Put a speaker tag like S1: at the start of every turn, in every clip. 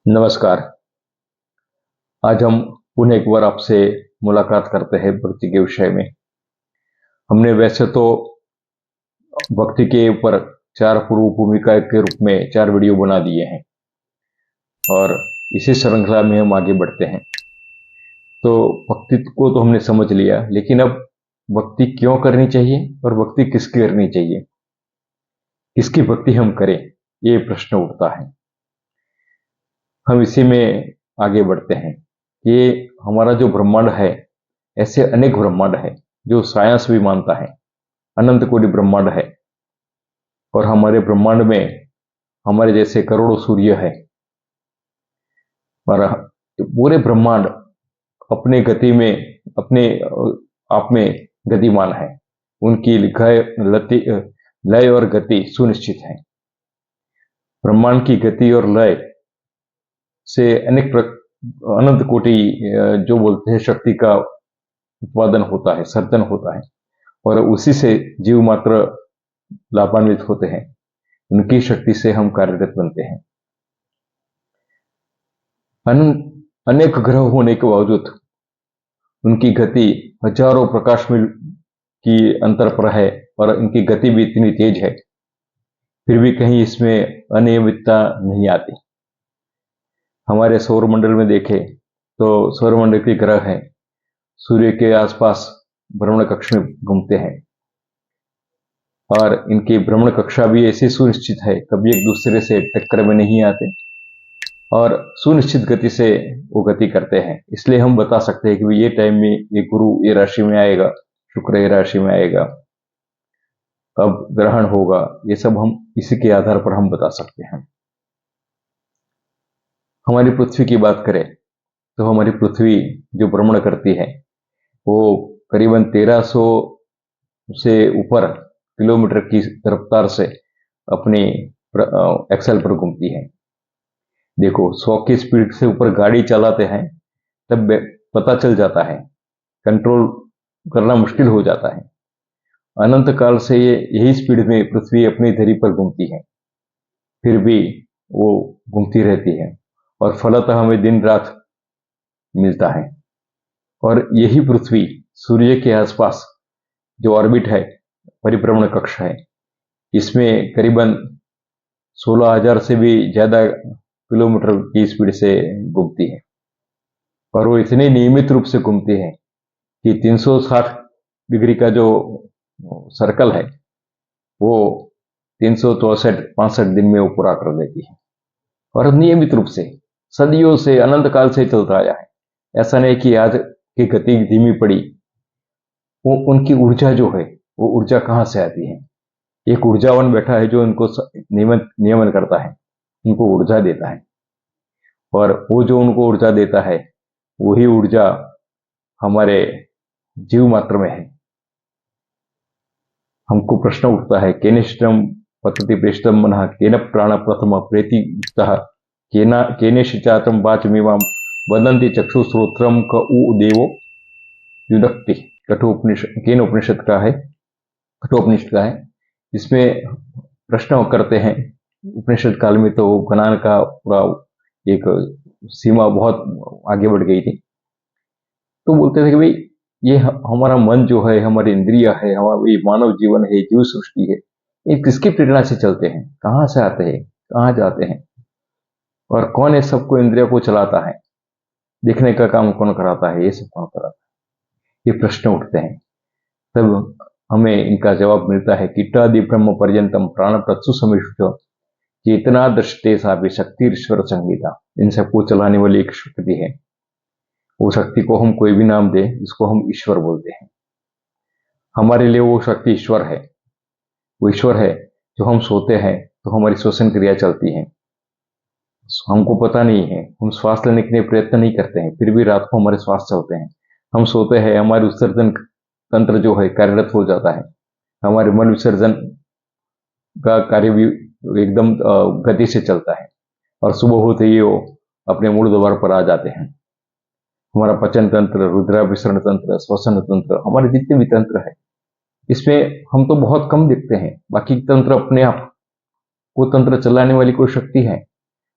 S1: नमस्कार। आज हम पुनः एक बार आपसे मुलाकात करते हैं भक्ति के विषय में। हमने वैसे तो भक्ति के ऊपर 4 पूर्व भूमिका के रूप में 4 वीडियो बना दिए हैं और इसी श्रृंखला में हम आगे बढ़ते हैं। तो भक्ति को तो हमने समझ लिया, लेकिन अब भक्ति क्यों करनी चाहिए और भक्ति किसकी करनी चाहिए, किसकी भक्ति हम करें, ये प्रश्न उठता है। हम इसी में आगे बढ़ते हैं। ये हमारा जो ब्रह्मांड है, ऐसे अनेक ब्रह्मांड है जो साइंस भी मानता है, अनंत कोटि ब्रह्मांड है। और हमारे ब्रह्मांड में हमारे जैसे करोड़ों सूर्य है और पूरे ब्रह्मांड अपने गति में, अपने आप में गतिमान है। उनकी लय और गति सुनिश्चित है। ब्रह्मांड की गति और लय से अनंत कोटि जो बोलते हैं शक्ति का उत्पादन होता है, सर्जन होता है, और उसी से जीव मात्र लाभान्वित होते हैं। उनकी शक्ति से हम कार्यरत बनते हैं। अनेक ग्रह होने के बावजूद उनकी गति हजारों प्रकाश मील की अंतर पर है और इनकी गति भी इतनी तेज है, फिर भी कहीं इसमें अनियमितता नहीं आती। हमारे सौरमंडल में देखें तो सौरमंडल के ग्रह हैं, सूर्य के आसपास भ्रमण कक्ष में घूमते हैं और इनकी भ्रमण कक्षा भी ऐसी सुनिश्चित है, कभी एक दूसरे से टक्कर में नहीं आते और सुनिश्चित गति से वो गति करते हैं। इसलिए हम बता सकते हैं कि ये टाइम में ये गुरु ये राशि में आएगा, शुक्र ये राशि में आएगा, अब ग्रहण होगा। ये सब हम इसी के आधार पर हम बता सकते हैं। हमारी पृथ्वी की बात करें तो हमारी पृथ्वी जो भ्रमण करती है वो करीबन 1300 से ऊपर किलोमीटर की रफ्तार से अपनी एक्सेल पर घूमती है। देखो, 100 की स्पीड से ऊपर गाड़ी चलाते हैं तब पता चल जाता है, कंट्रोल करना मुश्किल हो जाता है। अनंत काल से ये यही स्पीड में पृथ्वी अपनी धरी पर घूमती है, फिर भी वो घूमती रहती है और फलतः हमें दिन रात मिलता है। और यही पृथ्वी सूर्य के आसपास जो ऑर्बिट है, परिभ्रमण कक्ष है, इसमें करीबन 16,000 से भी ज्यादा किलोमीटर की स्पीड से घूमती है और वो इतनी नियमित रूप से घूमती है कि 360 डिग्री का जो सर्कल है वो 364-65 दिन में वो पूरा कर देती है और नियमित रूप से सदियों से अनंत काल से चलता आया है। ऐसा नहीं कि आज की गति धीमी पड़ी। वो उनकी ऊर्जा जो है, वो ऊर्जा कहां से आती है? एक ऊर्जावान बैठा है जो इनको नियमन करता है, उनको ऊर्जा देता है और वो जो उनको ऊर्जा देता है वही ऊर्जा हमारे जीव मात्र में है। हमको प्रश्न उठता है, केनिष्टम पतति प्रेष्टम मनः केन प्राण प्रथम प्रेति केनेशिचातम वाचमिमाम वदन्ति चक्षुश्रोत्रम क उ देवो युदक्ति। केनोपनिषद का है, कठोपनिषद का है। इसमें प्रश्न करते हैं, उपनिषद काल में तो ज्ञान का पूरा एक सीमा बहुत आगे बढ़ गई थी, तो बोलते थे कि भाई ये हमारा मन जो है, हमारी इंद्रिया है, हमारा ये मानव जीवन है, जीव सृष्टि है, ये किसकी प्रेरणा से चलते हैं, कहां से आते हैं, कहां जाते हैं और कौन है सबको इंद्रिया को चलाता है, देखने का काम कौन कराता है, ये सब कौन कराता है? ये प्रश्न उठते हैं। तब हमें इनका जवाब मिलता है, कीटादि ब्रह्म पर्यंतम प्राण प्रत्सु समिष्ट चेतना दृष्टे सापि शक्ति ईश्वर संगीता। इन सबको चलाने वाली एक शक्ति है। वो शक्ति को हम कोई भी नाम दे, इसको हम ईश्वर बोलते हैं। हमारे लिए वो शक्ति ईश्वर है। वो ईश्वर है जो हम सोते हैं तो हमारी श्वसन क्रिया चलती है, हमको पता नहीं है, हम श्वास लेने के लिए प्रयत्न नहीं करते हैं, फिर भी रात को हमारे श्वास चलते हैं। हम सोते हैं, हमारे उत्सर्जन तंत्र जो है कार्यरत हो जाता है, हमारे मन विसर्जन का कार्य भी एकदम गति से चलता है और सुबह होते ही वो अपने मूल द्वार पर आ जाते हैं। हमारा पचन तंत्र, रुद्राभिसरण तंत्र, श्वसन तंत्र, हमारे जितने भी तंत्र है, इसमें हम तो बहुत कम दिखते हैं। बाकी तंत्र अपने आप, वो तंत्र चलाने वाली कोई शक्ति है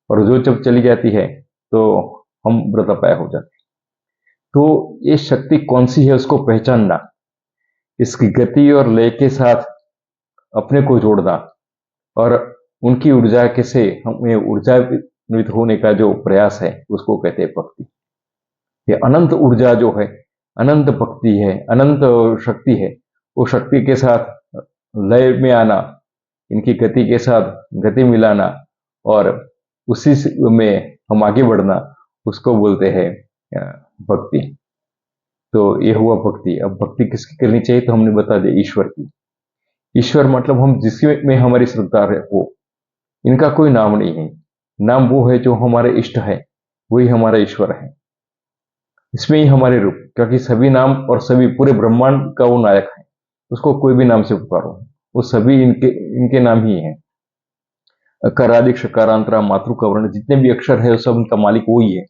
S1: और जो जब चली जाती है तो हम मृतप्राय हो जाते हैं। तो ये शक्ति कौन सी है उसको पहचानना, इसकी गति और लय के साथ अपने को जोड़ना और उनकी ऊर्जा के से हमें ऊर्जान्वित होने का जो प्रयास है उसको कहते हैं भक्ति। ये अनंत ऊर्जा जो है, अनंत भक्ति है, अनंत शक्ति है, वो शक्ति के साथ लय में आना, इनकी गति के साथ गति मिलाना और उसी में हम आगे बढ़ना, उसको बोलते हैं भक्ति। तो ये हुआ भक्ति। अब भक्ति किसकी करनी चाहिए तो हमने बता दिया, ईश्वर की। ईश्वर मतलब हम जिसमें हमारी श्रद्धा है वो, इनका कोई नाम नहीं है। नाम वो है जो हमारे इष्ट है, वही हमारा ईश्वर है। इसमें ही हमारे रूप, क्योंकि सभी नाम और सभी पूरे ब्रह्मांड का वो नायक है, उसको कोई भी नाम से पुकारो, वो सभी इनके नाम ही है। अकारादिक शकारांतरा मातृका वर्ण जितने भी अक्षर है सब उनका मालिक वही है।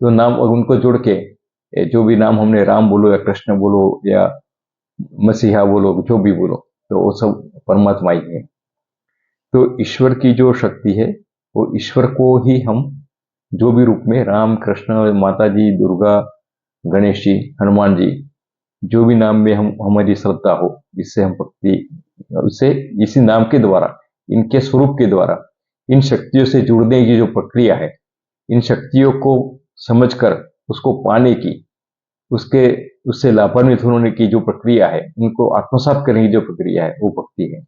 S1: तो नाम और उनको जोड़ के जो भी नाम हमने राम बोलो या कृष्ण बोलो या मसीहा बोलो, जो भी बोलो, तो वो सब परमात्मा ही है। तो ईश्वर की जो शक्ति है वो ईश्वर को ही हम जो भी रूप में राम, कृष्ण, माता जी, दुर्गा, गणेश जी, हनुमान जी, जो भी नाम में हम हमारी श्रद्धा हो, इससे हम भक्ति, इससे इसी नाम के द्वारा, इनके स्वरूप के द्वारा इन शक्तियों से जुड़ने की जो प्रक्रिया है, इन शक्तियों को समझकर उसको पाने की, उससे लाभान्वित होने की जो प्रक्रिया है, उनको आत्मसात करने की जो प्रक्रिया है, वो भक्ति है।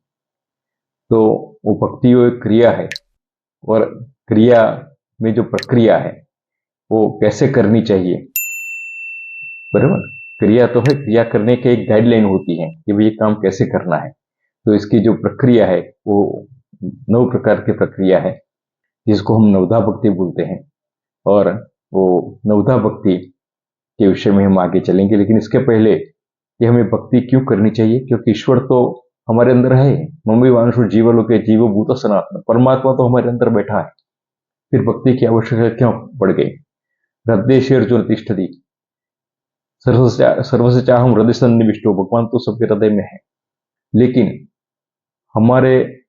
S1: तो वो भक्ति वो एक क्रिया है और क्रिया में जो प्रक्रिया है वो कैसे करनी चाहिए, बराबर। क्रिया तो है, क्रिया करने की एक गाइडलाइन होती है कि भाई ये काम कैसे करना है। तो इसकी जो प्रक्रिया है वो 9 प्रकार की प्रक्रिया है, जिसको हम नवधा भक्ति बोलते हैं। और वो नवधा भक्ति के विषय में हम आगे चलेंगे, लेकिन इसके पहले कि हमें भक्ति क्यों करनी चाहिए, क्योंकि ईश्वर तो हमारे अंदर है। मम्मी वांशु जीवलोके जीवभूत सनातन, परमात्मा तो हमारे अंदर बैठा है, फिर भक्ति की आवश्यकता क्यों पड़ गई। हृदय अर्जुन तिष्ठति सर्वस्य चाहम हृदय सन्निविष्टो, भगवान तो सबके हृदय में है। लेकिन हमारे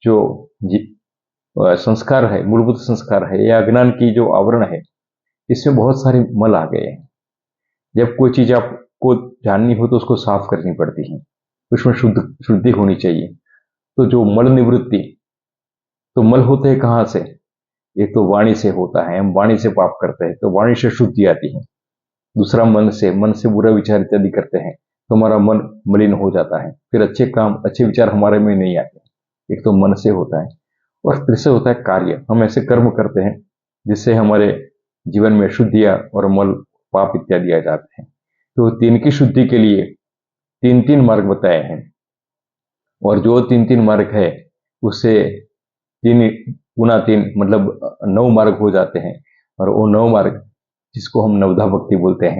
S1: जो संस्कार है, मूलभूत संस्कार है या अज्ञान की जो आवरण है, इसमें बहुत सारे मल आ गए हैं। जब कोई चीज आपको जाननी हो तो उसको साफ करनी पड़ती है, उसमें शुद्धि होनी चाहिए। तो जो मल निवृत्ति, तो मल होते हैं कहाँ से, एक तो वाणी से होता है, हम वाणी से पाप करते हैं तो वाणी से शुद्धि आती है। दूसरा मन से बुरा विचार इत्यादि करते हैं तो हमारा मन मलिन हो जाता है, फिर अच्छे काम, अच्छे विचार हमारे में नहीं आते। एक तो मन से होता है और फिर से होता है कार्य, हम ऐसे कर्म करते हैं जिससे हमारे जीवन में शुद्धियां और मल, पाप इत्यादि आ जाते हैं। तो 3 की शुद्धि के लिए 3 मार्ग बताए हैं, और जो 3 मार्ग है उससे 3 गुना 3 मतलब 9 मार्ग हो जाते हैं। और वो 9 मार्ग जिसको हम नवधा भक्ति बोलते हैं,